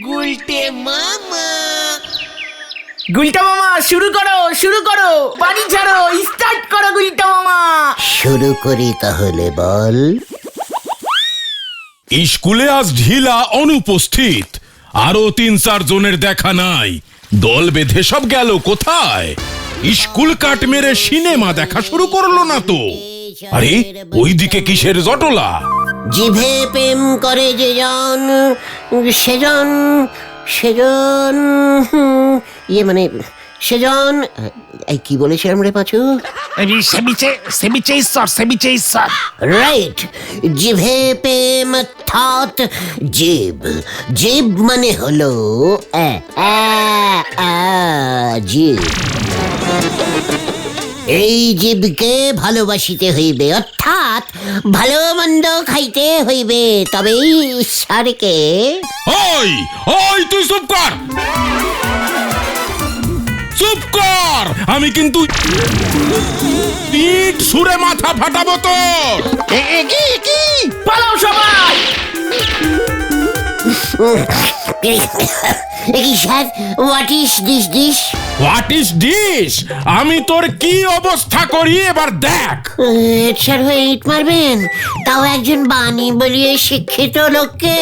গুলটে মামা। গুলটা মামা শুরু করো বাড়ি ছাড়ো, স্টার্ট করো গুলটা মামা। শুরু করি তাহলে, বল। স্কুলে আজ ঢিলা অনুপস্থিত, আরো 3-4 জনের দেখা নাই। দল বেঁধে সব গেল কোথায়? স্কুল কাট মেরে সিনেমা দেখা শুরু করলো না তো? আরে ওইদিকে কিসের জটলা? জিভে প্রেম করে যে জন, সেজন সেজন মানে সেজন, এই কি বলেছিলাম রে পাঁচু? সেবিচে ঈশ্বর। রাইট, জিভে প্রেম অর্থাৎ জীব। জীব মানে হলো জীব। এই জীবকে ভালোবাসিতে হইবে, অর্থাৎ ভালো মন্দ খাইতে হইবে, তবেই ঈশ্বরকে। ওই ওই তুই চুপ কর, চুপ কর, আমি কিন্তু পিঠ সুরে মাথা ফাটাবো তোর। পালাও সবাই। Sir, what is this? What is dish? আমি তোর কি অবস্থা করি এবার দেখ। স্যার হয়ে ইট মারবেন, তাও একজন বাণী বলিয়ে শিক্ষিত লোককে।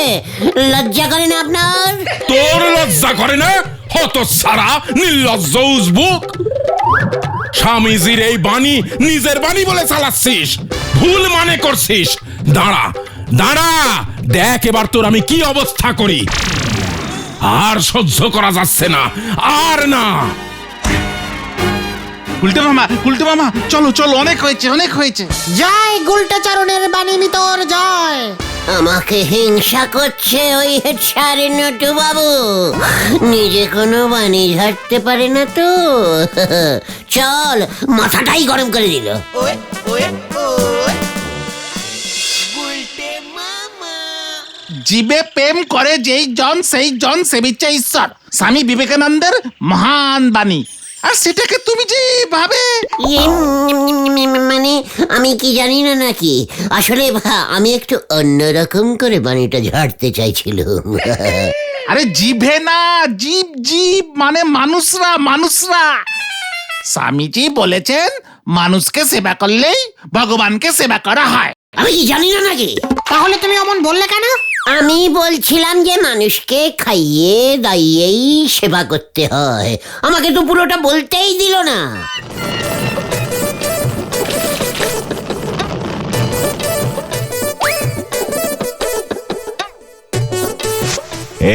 লজ্জা করে না আপনার? তোর লজ্জা করে না? হতচ্ছাড়া নির্লজ্জ উজবুক। স্বামীজির এই বাণী নিজের বাণী বলে চালাচ্ছিস, ভুল মানে করছিস। দাঁড়া দাঁড়া, দেখ এবার তোর আমি কি অবস্থা করি। আর সহ্য করা যাচ্ছে না, আর না। উল্টে মামা চলো, অনেক হয়েছে। জয় গুলটা চারণের বাণী মিতর জয়। আমাকে হিংসা করছে ওই হেড স্যার নটু বাবু, নিজে কোনো বাণী ঝাড়তে পারে না তো। চল, মাথাটাই গরম করে দিল। গুলটে মামা। জীবে প্রেম করে যেই জন সেই জন সেবিচে ঈশ্বর, স্বামী বিবেকানন্দের মহান বাণী। আর সেটাকে তুমি যে ভাবে মানে আমি কি জানি না নাকি? আসলে আমি একটু অন্যরকম করে বাণীটা ঝাড়তে চাইছিলাম। আরে জিভে না, জীব মানে মানুষরা। স্বামীজি বলেছেন মানুষকে সেবা করলেই ভগবানকে সেবা করা হয়। আমি কি জানি না নাকি? তাহলে তুমি অমন বললে কেন? আমি বলছিলাম যে মানুষকে খাইয়ে দাইয়েই সেবা করতে হয়। আমাকে তো পুরোটা বলতেই দিল না।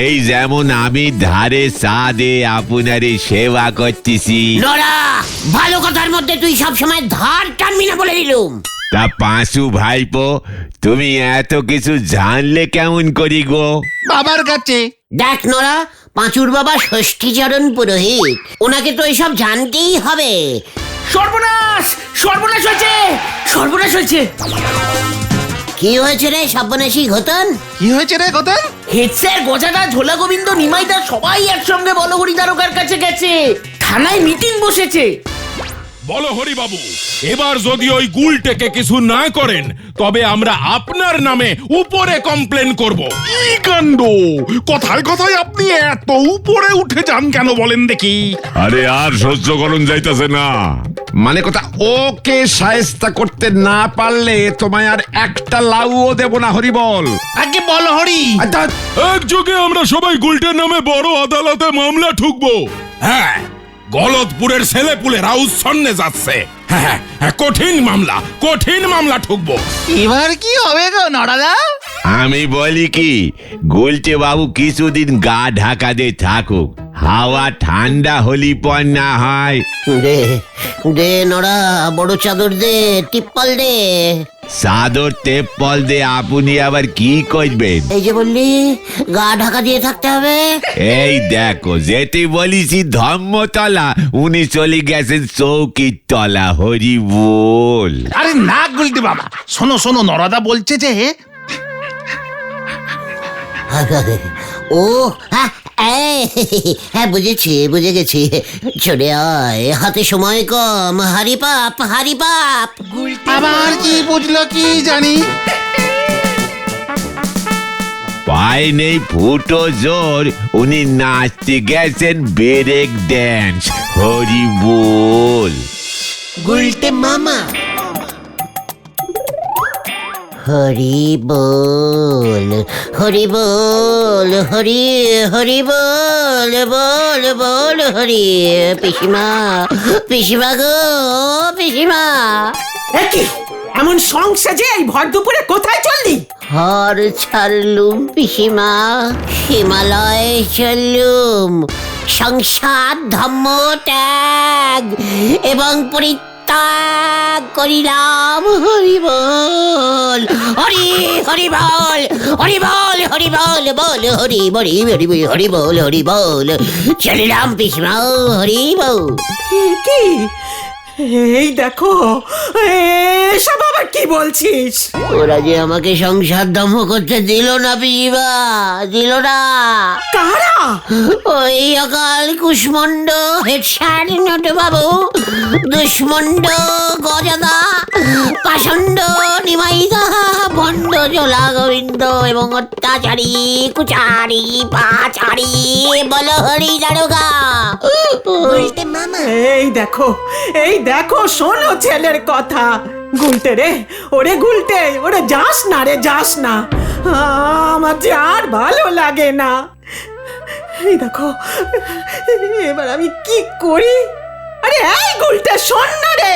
এই যেমন আমি ধারে সাদে আপনারে সেবা করতেছি। নোরা, ভালো কথার মধ্যে তুই সব সময় ধার টানবি না বলে দিলুম। তা পাঁচু ভাইপো, তুমি এত কিছু জানলে কেমন করি গো? বাবার কাছে। দেখ নোরা, পাঁচুর বাবা ষষ্ঠীচরণ পুরোহিত, ওনাকে তো এসব জানতেই হবে। সর্বনাশ হয়েছে। কি হয়েছে রে সর্বনাশী ঘতন? কি হয়েছে রে গতন? হেড স্যার, গজাদা, ঝোলা গোবিন্দ, নিমাইদা সবাই একসঙ্গে বলহরি দারোগার কাছে গেছে। থানায় মিটিং বসেছে। বলো হরি বাবু, এবার যদি ওই গুলটেকে কিছু না করেন তবে আমরা আপনার নামে উপরে কমপ্লেন করব। কি কাণ্ড! কথায় আপনি এত উপরে উঠে যান কেন বলেন দেখি? আরে আর সহ্য করুন যাইতাছে না। মানে কথা, ওকে শায়েস্তা করতে না পারলে তোমায় আর একটা লাউও দেব না হরি বল। আগে বল হরি। একযোগে আমরা সবাই গুলটের নামে বড় আদালতে মামলা ঠুকবো। হ্যাঁ, গলতপুরের ছেলেপুলেরা উচ্ছন্নে যাচ্ছে। হ্যাঁ, কঠিন মামলা ঠুকবো। এবার কি হবে গো নড়াদা? আমি বলি কি, গুলটে বাবু কিছুদিন গা ঢাকা দিয়ে থাকুক, হাওয়া ঠান্ডা হলি পর না হয়। দে দে নোরা, বড় চাদর দে, টিপ্পল দে। চাদর তেপ্পল দে আপনি আবার কি করবেন? এই যে বললি গা ঢাকা দিয়ে থাকতে হবে। এই দেখো, যেতে বলিছি ধর্মতলা, উনি চলে গেছেন চৌকির তলা। হরি বল। আরে না গুলটি বাবা, শোনো নড়াদা বলছে যে ও হ্যাঁ, বুঝে গেছি। চলে আয়, হাতে সময় কম। হারি পাপ। আবার কি বুঝলো কি জানি। পায়ে নেই ফুটো জোর, উনি নাচতে গেছেন ব্রেক ড্যান্স। হরি বল। গুলটে মামা হরি বল, হরি বল, হরি হরি বল, বল বল হরি। পিসিমা, পিসিমা গো, পিসিমা। একই এমন সং সাজে এই ভর দুপুরে কোথায় চললি? ঘর ছাড়লুম পিসিমা, হিমালয়ে চললুম। সংসার ধর্ম ত্যাগ এবং পরিত্যাগ করিলাম। হরি বল, হরি হরি বল, হরি বল, হরি বল, বল হরি বলি, হরি বলি, হরি বল, হরি বল। চলিলাম পিসিমা, হরি বল। কি এই দেখো, এসব আবার কি বলছিস? ওরা যে আমাকে সংসার দম্ভ করতে দিল না পিসিমা, দিল না। কারা? ওই অকাল কুষ্মণ্ড হেড স্যার নটু বাবু, দুষ্মণ্ড গজাদা, পাষণ্ড নিমাইদা, ভণ্ড জোলা গোবিন্দ এবং অত্যাচারী কুচারি পাচারি বল হরি দারোগা। গুলটে মামা এই দেখো শোনো ছেলের কথা। গুলটে রে, ওরে গুলটে, ওরে যাস না রে, যাস না। আমার যে আর ভালো লাগে না। এই দেখো এবার আমি কি করি? আরে এই গুলটে শোন না রে।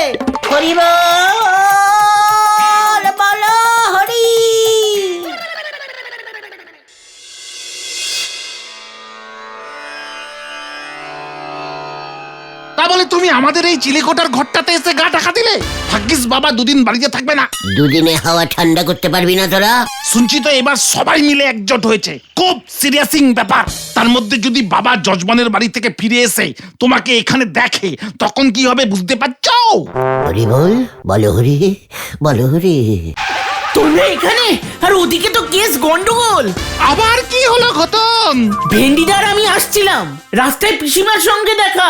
হরি বল, বল হরি। তা বলে তুমি আমাদের এই চিলেকোটার ঘরটাতে এসে গা ঢাকা দিলে? ভাগ্যিস বাবা দুদিন বাড়িতে থাকবে না। দুদিনে হাওয়া ঠান্ডা করতে পারবি না তোরা? শুনছি তো এবার সবাই মিলে একজোট হয়েছে, খুব সিরিয়াসিং ব্যাপার। তার মধ্যে যদি বাবা যজমানের বাড়ি থেকে ফিরে এসে তোমাকে এখানে দেখে, তখন কি হবে বুঝতে পারছো? হরি বল, বল হরি, বল হরি। তোমরা এখানে আর ওদিকে তো কেস গন্ডগোল। আবার কি হলো ঘটন? ভেন্ডিদার আমি আসছিলাম, রাস্তায় পিসিমার সঙ্গে দেখা।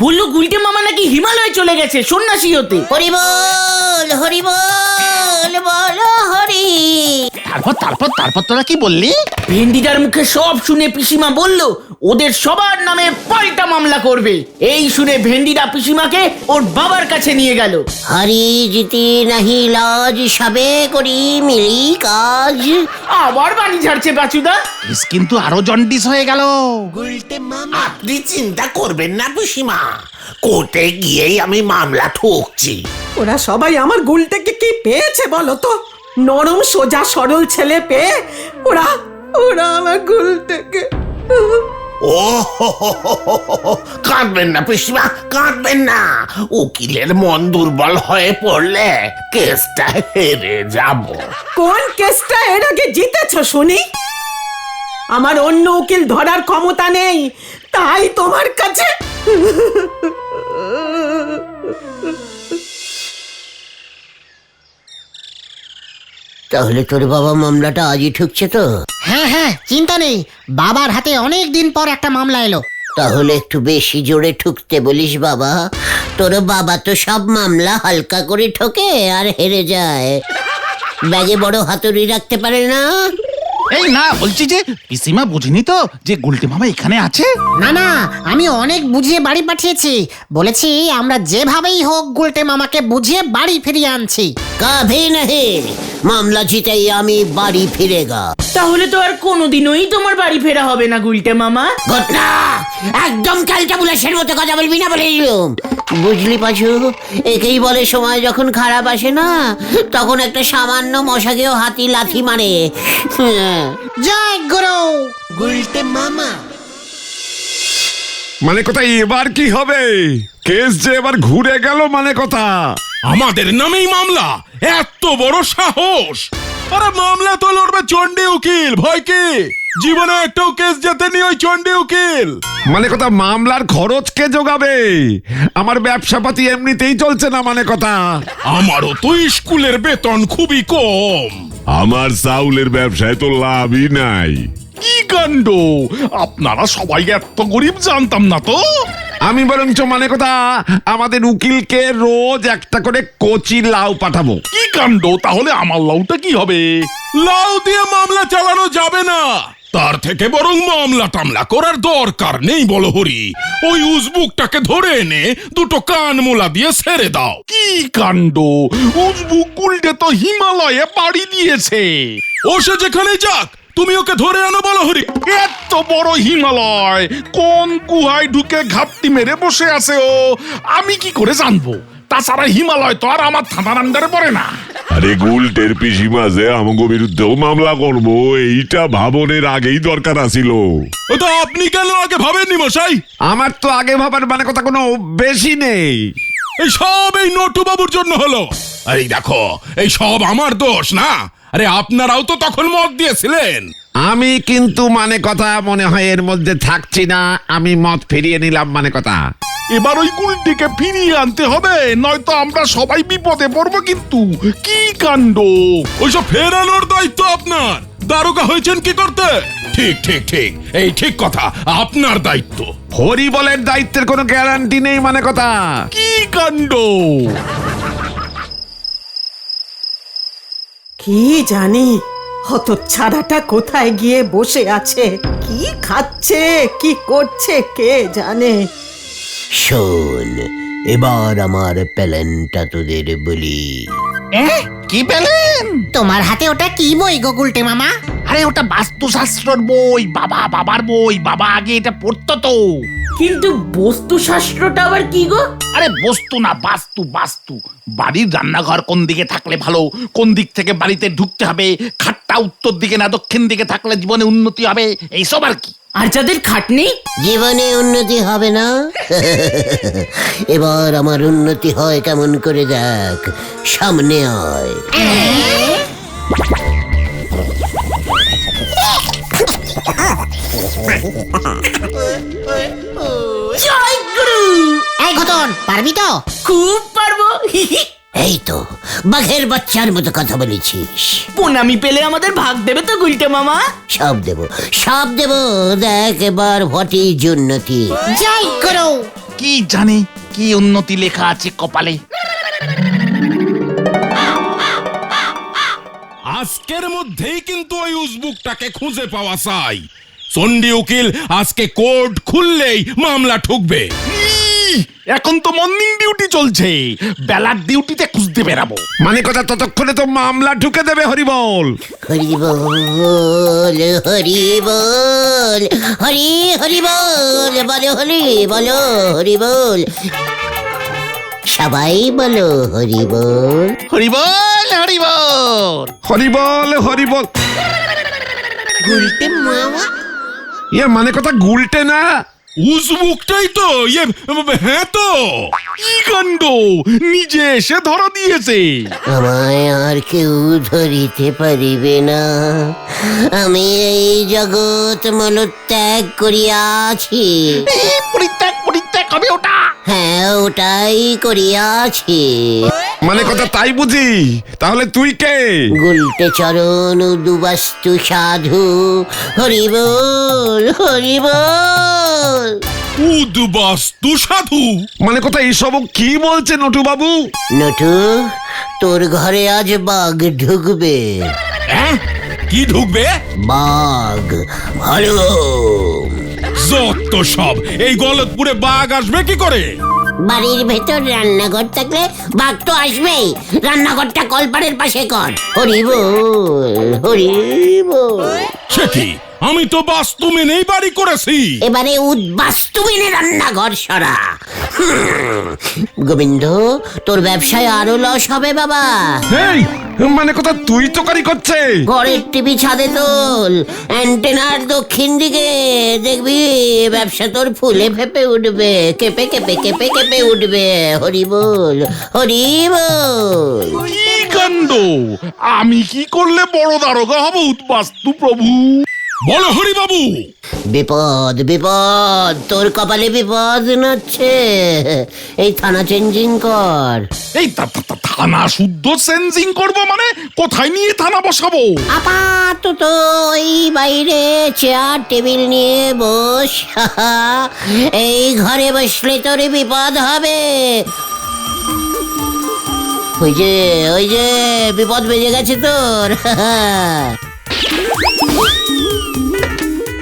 বললো গুলটে মামা নাকি হিমালয়ে চলে গেছে সন্ন্যাসী হতে। হরি বল, হরি বল, বল হরি। তারপর তারপর তারপর তোরা কি বললি? ভেন্ডিদার মুখে সব শুনে পিসিমা বলল ওদের সবার নামে পাল্টা মামলা করবে। এই শুনে ভেন্ডিদা পিসিমাকে ওর বাবার কাছে নিয়ে গেল। হরি জিতি নাহি লাজ, সবে করি মিলি কাজ। আবার বাড়ি ঝাড়ছে বাচুদা। কেস কিন্তু আরো জন্ডিস হয়ে গেল। গুলটে মামা আপনি চিন্তা করবেন না পিসিমা, কোর্টে গিয়েই আমি মামলা ঠুকছি। ওরা সবাই আমার গুলটেকে কি পেয়েছে বলো তো? নরম সোজা সরল ছেলে পেয়ে ওরা ওরা আমার গুলটেকে। ও কাঁদবেন না পিসিমা, কাঁদবেন না। উকিলের মন দুর্বল হয়ে পড়লে কেসটা হেরে যাব। কোন কেসটা এর আগে জিতেছো শুনি? আমার অন্য উকিল ধরার ক্ষমতা নেই, তাই তোমার কাছে। তাহলে তোর বাবা মামলাটা আজই ঠুকছে তো? হ্যাঁ হ্যাঁ, চিন্তা নেই, বাবার হাতে অনেক দিন পর একটা মামলা এলো। তাহলে একটু বেশি জোরে ঠুকতে বলিস বাবা। তোর বাবা তো সব মামলা হালকা করে ঠোকে আর হেরে যায়, ব্যাগে বড় হাতুড়ি রাখতে পারে না। এই না, বলছি যে পিসিমা বুঝিনি তো যে গুলটে মামা এখানে আছে। না না, আমি অনেক বুঝিয়ে বাড়ি পাঠিয়েছি। বলেছি আমরা যেভাবেই হোক গুলটে মামাকে বুঝিয়ে বাড়ি ফিরিয়ে আনছি। কাভি নাহি, মামলা জিতেই আমি বাড়ি ফিরেগা। তাহলে তো আর কোনোদিনই তোমার বাড়ি ফেরা হবে না গুলটে মামা। ঘটনা একদম ক্যালটা বুলাসের মতো কথা বলবি না বলে দিলুম। বুঝলি পাচু, একেই বলে সময় যখন খারাপ আসে না, তখন একটা সামান্য মশাকেও হাতি লাথি মারে। জয় গুরু। গুলটে মামা মানে কথা এবার কি হবে? কেস যে এবার ঘুরে গেল মানে কথা। আমাদের নামেই মামলা? এত বড় সাহস! আরে মামলা তো লড়বে চন্ডী উকিল, ভয় কি? জীবনে একটাও কেস জেতেনি ওই চন্ডী উকিল। মানে কথা মামলার খরচ কে যোগাবে? আমার ব্যবসাপাতি এমনিতেই চলছে না মানে কথা। আমারও তো স্কুলের বেতন খুবই কম। আমার চাউলের ব্যবসায় তো লাভই নাই। কি কাণ্ড! আপনারা সবাই এত গরিব জানতাম না তো। আমি বরঞ্চ মানে কথা আমাদের উকিলকে রোজ একটা করে কচি লাউ পাঠাবো। কি কাণ্ড! তাহলে আমার লাউটা কি হবে? লাউ দিয়ে মামলা চালানো যাবে না, তার থেকে বরং মামলা টামলা করার দরকার নেই বলো হরি। ওই উজবুকটাকে ধরে এনে দুটো কান মোলা দিয়ে ছেড়ে দাও। কি কাণ্ড! উজবুক গুলটে তো হিমালয়ে পাড়ি দিয়েছে। ও সে যেখানে যাক, তুমি ওকে ধরে আনো বলো হরি। এত বড় হিমালয় কোন গুহায় ঢুকে ঘাপটি মেরে বসে আছে ও, আমি কি করে জানবো? তাছাড়া হিমালয় তো আর আমার থানার আন্ডারে পড়ে না। আরে গুলটের পিসিমা যে আমাকে বিরুদ্ধেও মামলা করবো, এইটা ভাবনের আগেই দরকার আছিল। তো আপনি কেন আগে ভাবেননি মশাই? আমার তো আগে ভাবার মানে কথা কোনো বেশি নেই। এই সব এই নটু বাবুর জন্য হলো। এই দেখো, এই সব আমার দোষ না। আরে আপনারাও তো তখন মত দিয়েছিলেন। আমি কিন্তু মানে কথা মনে হয় এর মধ্যে থাকছি না, আমি মত ফিরিয়ে নিলাম মানে কথা। এবার ওই গুলটিকে ফিরিয়ে আনতে হবে, নয়তো আমরা সবাই বিপদে পড়বো। কিন্তু কি কাণ্ড! ওইসব ফেরানোর দায়িত্ব আপনার। দারোগা হয়েছেন কি করতে? ঠিক ঠিক ঠিক, এই ঠিক কথা, আপনার দায়িত্ব। হরিবলের দায়িত্বের কোনো গ্যারান্টি নেই মানে কথা। কি কাণ্ড! কি জানি হতচ্ছাড়াটা কোথায় গিয়ে বসে আছে, কি খাচ্ছে কি করছে কে জানে। শোন, এবার আমার প্ল্যানটা তোদের বলি। কি পেলেন? তোমার হাতে ওটা কি বই গো গুলটে মামা? আরে ওটা বাস্তুশাস্ত্রর বই, বাবার বই। বাবা আগে এটা পড়তো তো। কিন্তু বস্তু শাস্ত্রটা আবার কি গো? আরে বস্তু না, বাস্তু। বাস্তু বাড়ির রান্নাঘর কোন দিকে থাকলে ভালো, কোন দিক থেকে বাড়িতে ঢুকতে হবে, খাটটা উত্তর দিকে না দক্ষিণ দিকে থাকলে জীবনে উন্নতি হবে, এইসব আর কি। আর যাদের খাটনি, জীবনে উন্নতি হবে না। এবার আমার উন্নতি হয় কেমন করে দেখ, সামনে আয়। জয় গুরু। এই ঘটন, পারবি তো? খুব পারবো। এই তো বাঘের বাচ্চার মতো কথা বলেছিস। প্রণামি পেলে আমাদের ভাগ দেবে তো গুলটে মামা? সব দেব, সব দেব। দেখ এবার হোয়াট ইজ উন্নতি। যাই করো। কি জানি কি উন্নতি লেখা আছে কপালে। আজকের মধ্যেই কিন্তু ওই উজবুকটাকে খুঁজে পাওয়া চাই। চন্ডী উকিল আজকে কোর্ট খুললেই মামলা ঠুকবে। এখন তো মর্নিং ডিউটি চলছে, বেলার ডিউটিতে খুঁজতে বেরাবো। মানে কথা ততক্ষণে তো মামলা ঢুকে দেবে হরিবল। হরি বল, হরি বল, হরি হরি বল, বলো হরি বলো, হরি বল, সবাই বলো হরি বল। হরিবল হরিবল। হরিবল হরিবল। গুলটে মামা। ইয়ে মানে কথা গুলটে না, উজবুকটাই তো। হ্যাঁ তো। কি কাণ্ড! নিজে এসে ধরা দিয়েছে। আমায় আর কেউ ধরিতে পারিবে না, আমি এই জগৎ মলত্যাগ করিয়াছি। পরিত্যাগ হবে ওটা। হ্যাঁ, ওটাই করিয়াছি। মানে কথা তাই বুঝি? তাহলে তুই কে? গুলটে চরণ দুবাস্তু সাধু, হরি বল, হরি বল। উদ্বাস্তু সাধু? মানে কথা এইসব কি বলছে নটু বাবু? নটু, তোর ঘরে আজ বাঘ ঢুকবে। হ্যাঁ? কি ঢুকবে? বাঘ, ভালো। যত সব, এই গলতপুরে বাঘ আসবে কি করে? বাড়ির ভেতর রান্নাঘর থাকলে বাঘ তো আসবেই। রান্নাঘরটা কলপাড়ের পাশে কর। হরি বল, হরি বল। সে কি, আমি তো বাস্তু মেনেই বাড়ি করেছি। এবারে উদ্বাস্তু মেনে রান্নাঘর সরা। গোবিন্দ, তোর ব্যবসায় আরো লস হবে বাবা। এই মানে কথা তুই তো কারি করছে। ঘরের টিভি ছাদে তোল, অ্যান্টেনার দক্ষিণ দিকে, দেখবি ব্যবসা তোর ফুলে ফেপে উঠবে, কেঁপে কেঁপে কেঁপে কেঁপে উঠবে। হরি বল, হরি বল। কি কাণ্ড! আমি কি করলে বড় দারোগা হব উদ্বাস্তু প্রভু? বলো হরি বাবু। বিপদ বিপদ, তোর কপালে বিপদ নাচ্ছে। এই থানা চেঞ্জিং কর। এই থানা শুদ্ধ সেন্সিং করব মানে কোথায় নিয়ে থানা বসাবো? আপাতত ওই বাইরে চেয়ার টেবিল নিয়ে বস। এই ঘরে বসলে তোর বিপদ হবে। ওই যে বিপদ বেজে গেছে তোর।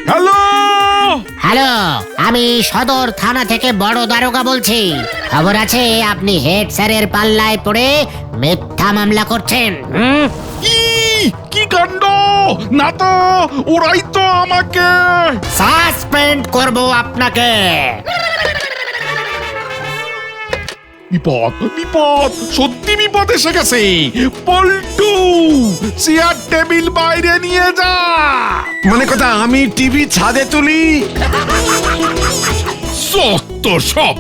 হ্যালো, হ্যালো, আমি সদর থানা থেকে বড় দারোগা বলছি। খবর আছে আপনি হেড স্যারের পাল্লায় পড়ে মিথ্যা মামলা করছেন। কি কাণ্ড! না তো, ওরাই তো আমাকে সাসপেন্ড করব আপনাকে। বিপদ বিপদ, সত্যি বিপদ এসে গেছে। পল্টু, চেয়ার টেবিল বাইরে নিয়ে যা। মানে কথা আমি টিভি ছাদে তুলি? সত্য সব।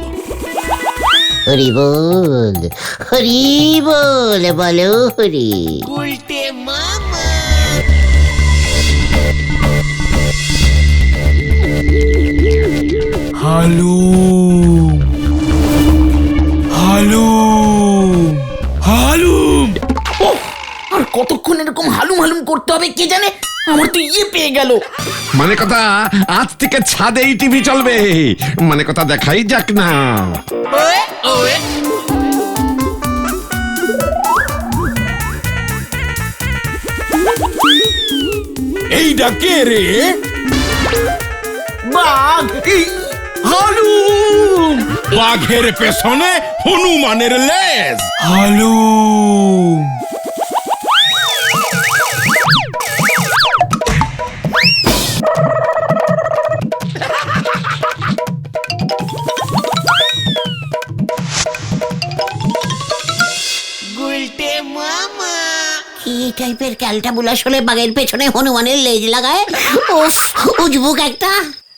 হরি বল, হরি বল, বলো হরি। গুলটে মামা। হালু হালু হালুম। ওহ, আর কতক্ষণ এরকম হালুম হালুম করতে হবে কে জানে। আমার তো ইয়ে পেয়ে গেল। মানে কথা আজ থেকে ছাদেই টিভি চলবে। মানে কথা দেখাই যাক না। এইটা কে রে? বাঘ, হালুম বাঘের পেছনে হনুমানের লেজ। হালুম। গুলটে মামা। কি টাইপের ক্যালটা বুলাস হলে বাঘের পেছনে হনুমানের লেজ লাগায়? উফ, উজবুক একটা।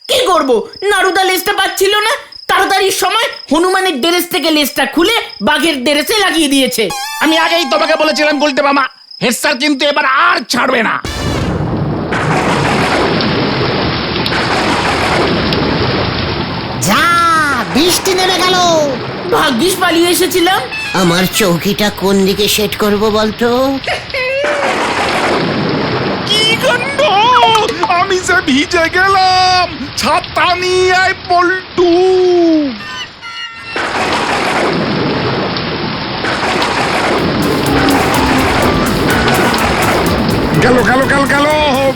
কি করব, নারুদা লেজটা পাচ্ছিল না। তাড়াতাড়ির সময় হনুমানের ড্রেস থেকে লেজটা খুলে বাঘের ড্রেসে লাগিয়ে দিয়েছে। আমি আগেই তোমাকে বলেছিলাম গুলটে মামা, হেড স্যার কিন্তু এবার আর ছাড়বে না। যা, বৃষ্টি নেমে গেল। ভাগ্যিস পালিয়ে এসেছিলাম। আমার চৌকিটা কোন দিকে সেট করব বলতো? কি কাণ্ড! আমি যে ভিজে গেলাম। ছাতা নিয়ে আয় পল্টু। গেল গেল গেল গেল,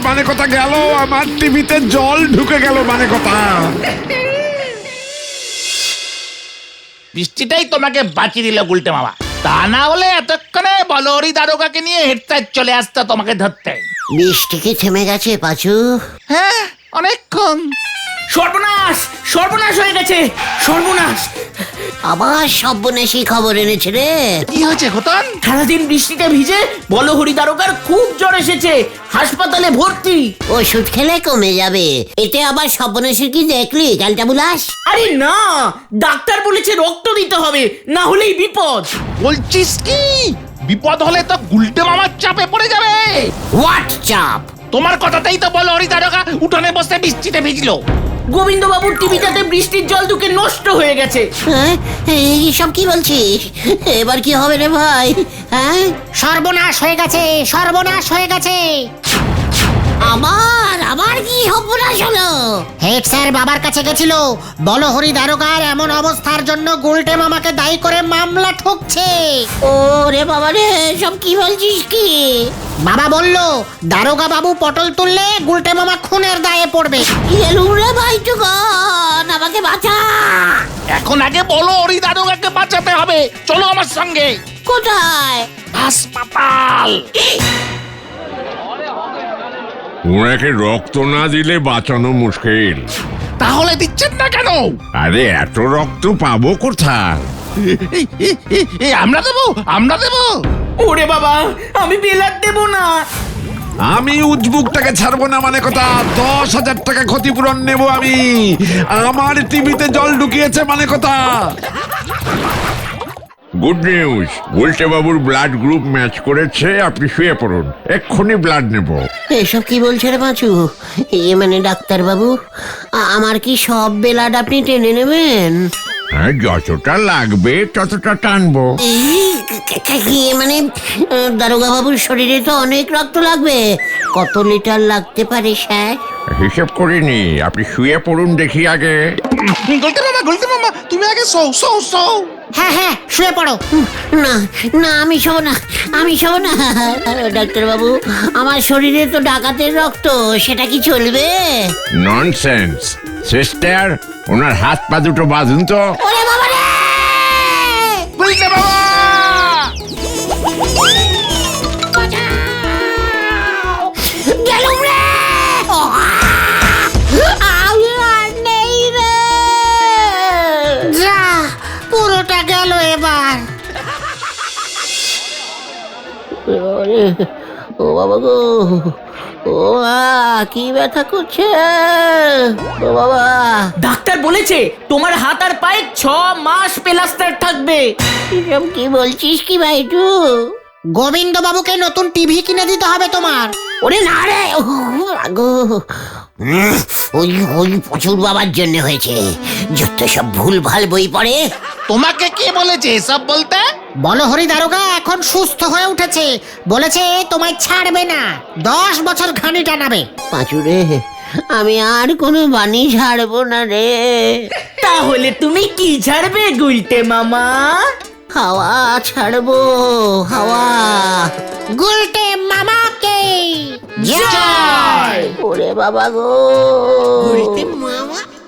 মানে কথা গেল। আমার টিভিতে জল ঢুকে গেল। মানে কথা বৃষ্টিটাই তোমাকে বাঁচিয়ে দিল গুলটে মামা। তা না হলে এতক্ষণে বলহরি দারোগাকে নিয়ে হেড স্যার চলে আসতো তোমাকে ধরতে। বৃষ্টি কি থেমে গেছে পাচু? হ্যাঁ, অনেকক্ষণ। সর্বনাশ, সর্বনাশ হয়ে গেছে, সর্বনাশ। আবার সর্বনেশী খবর এনেছে রে। কি হয়েছে খোতন? সারাদিন বৃষ্টিতে ভিজে বলহরি দারোগার খুব জ্বর এসেছে, হাসপাতালে ভর্তি। ওষুধ খেলে কমে যাবে। এতে আবার সর্বনেশীর কি দেখলি ক্যালটা বুলাস? আরে না, ডাক্তার বলেছে রক্ত দিতে হবে, না হলেই বিপদ। বলছিস কি? বিপদ হলে তো গুলটে মামার চাপে পড়ে যাবে। হোয়াট চাপ? তোমার কথাতেই তো বলহরি দারোগা উঠোনে বসে বৃষ্টিতে ভিজলো। গোবিন্দবাবুর টিভিটাতে বৃষ্টির জল ঢুকে নষ্ট হয়ে গেছে। হ্যাঁ, এইসব কি বলছিস? এবার কি হবে রে ভাই? হ্যাঁ, সর্বনাশ হয়ে গেছে, সর্বনাশ হয়ে গেছে। আবার কি সর্বনাশ হলো? হেড স্যার বাবার কাছে গেছিল, বলহরি দারোগার এমন অবস্থার জন্য গুলটে মামাকে দায়ী করে মামলা ঠুকছে। ও রে বাবা রে, সব কি বলছিস কি? বাবা বলল দারোগা বাবু পটল তুললে গুলটে মামা খুনের দায়ে পড়বে। কি এলুম রে ভাই, টুকন আমাকে বাঁচা। এখন আগে বলহরি দারোগাকে বাঁচাতে হবে। চলো আমার সঙ্গে। কোথায়? হাসপাতাল। ওনাকে রক্ত না দিলে বাঁচানো মুশকিল। তাহলে দিচ্ছেন না কেন? আরে এত রক্ত পাবো কোথায়? আমরা দেবো, আমরা দেবো। ওরে বাবা, আমি বেলার দেব না। আমি উজবুকটাকে ছাড়বো না। মানে কথা 10,000 টাকা ক্ষতিপূরণ নেব আমি। আমার টিভিতে জল ঢুকিয়েছে। মানে কথা গুড নিউজ, গুলটে বাবুর ব্লাড গ্রুপ ম্যাচ করেছে। আপনি শুয়ে পড়ুন, এক্ষুনি ব্লাড নেব। এসব কি বলছে রে পাঁচু? মানে ডাক্তার বাবু, আমার কি সব ব্লাড আপনি টেনে নেবেন? হ্যাঁ, যতটা লাগবে ততটা টানবো। মানে দারোগা বাবুর শরীরে তো অনেক রক্ত লাগবে। কত লিটার লাগতে পারে স্যার? হিসেব করিনি, আপনি শুয়ে পড়ুন দেখি আগে। গুলতে মামা তুমি আগে সৌ সৌ সৌ। হ্যাঁ হ্যাঁ, শুয়ে পড়ো। না না, আমি শোব না, আমি শোব না। ডাক্তার বাবু, আমার শরীরে তো ডাকাতের রক্ত, সেটা কি চলবে? ননসেন্স। সিস্টার, ওনার হাত পা দুটো বাঁধুন তো। ওরে বাবা রে! গুলতে বাবা গেলুম রে! আমি আর নেই রে! যা, পুরোটা গেল এবার। ও বাবা গো, ও মা, কি ব্যথা করছে! ও বাবা! ডাক্তার বলেছে তোমার হাত আর পায়ে 6 মাস প্লাস্টার থাকবে। এসব কি বলছিস কি ভাইটু? গোবিন্দ বাবুকে নতুন টিভি কিনে দিতে হবে তোমার। ওরে না রে! আগো, ওই ওই প্রচুর বাবার জন্য হয়েছে। যত সব ভুল ভাল বই পড়ে। তোমাকে কে বলেছে এসব বলতে? বলো হরি দারোগা এখন সুস্থ হয়ে উঠেছে, বলেছে তোমায় ছাড়বে না, 10 বছর ঘানি টানাবে। পাঁচু রে, আমি আর কোনো বাণী ছাড়বো না রে। তাহলে তুমি কি ছাড়বে গুলটে মামা? হাওয়া ছাড়বো, হাওয়া। গুলটে মামাকে জয়! ওরে বাবা গো! উল্টে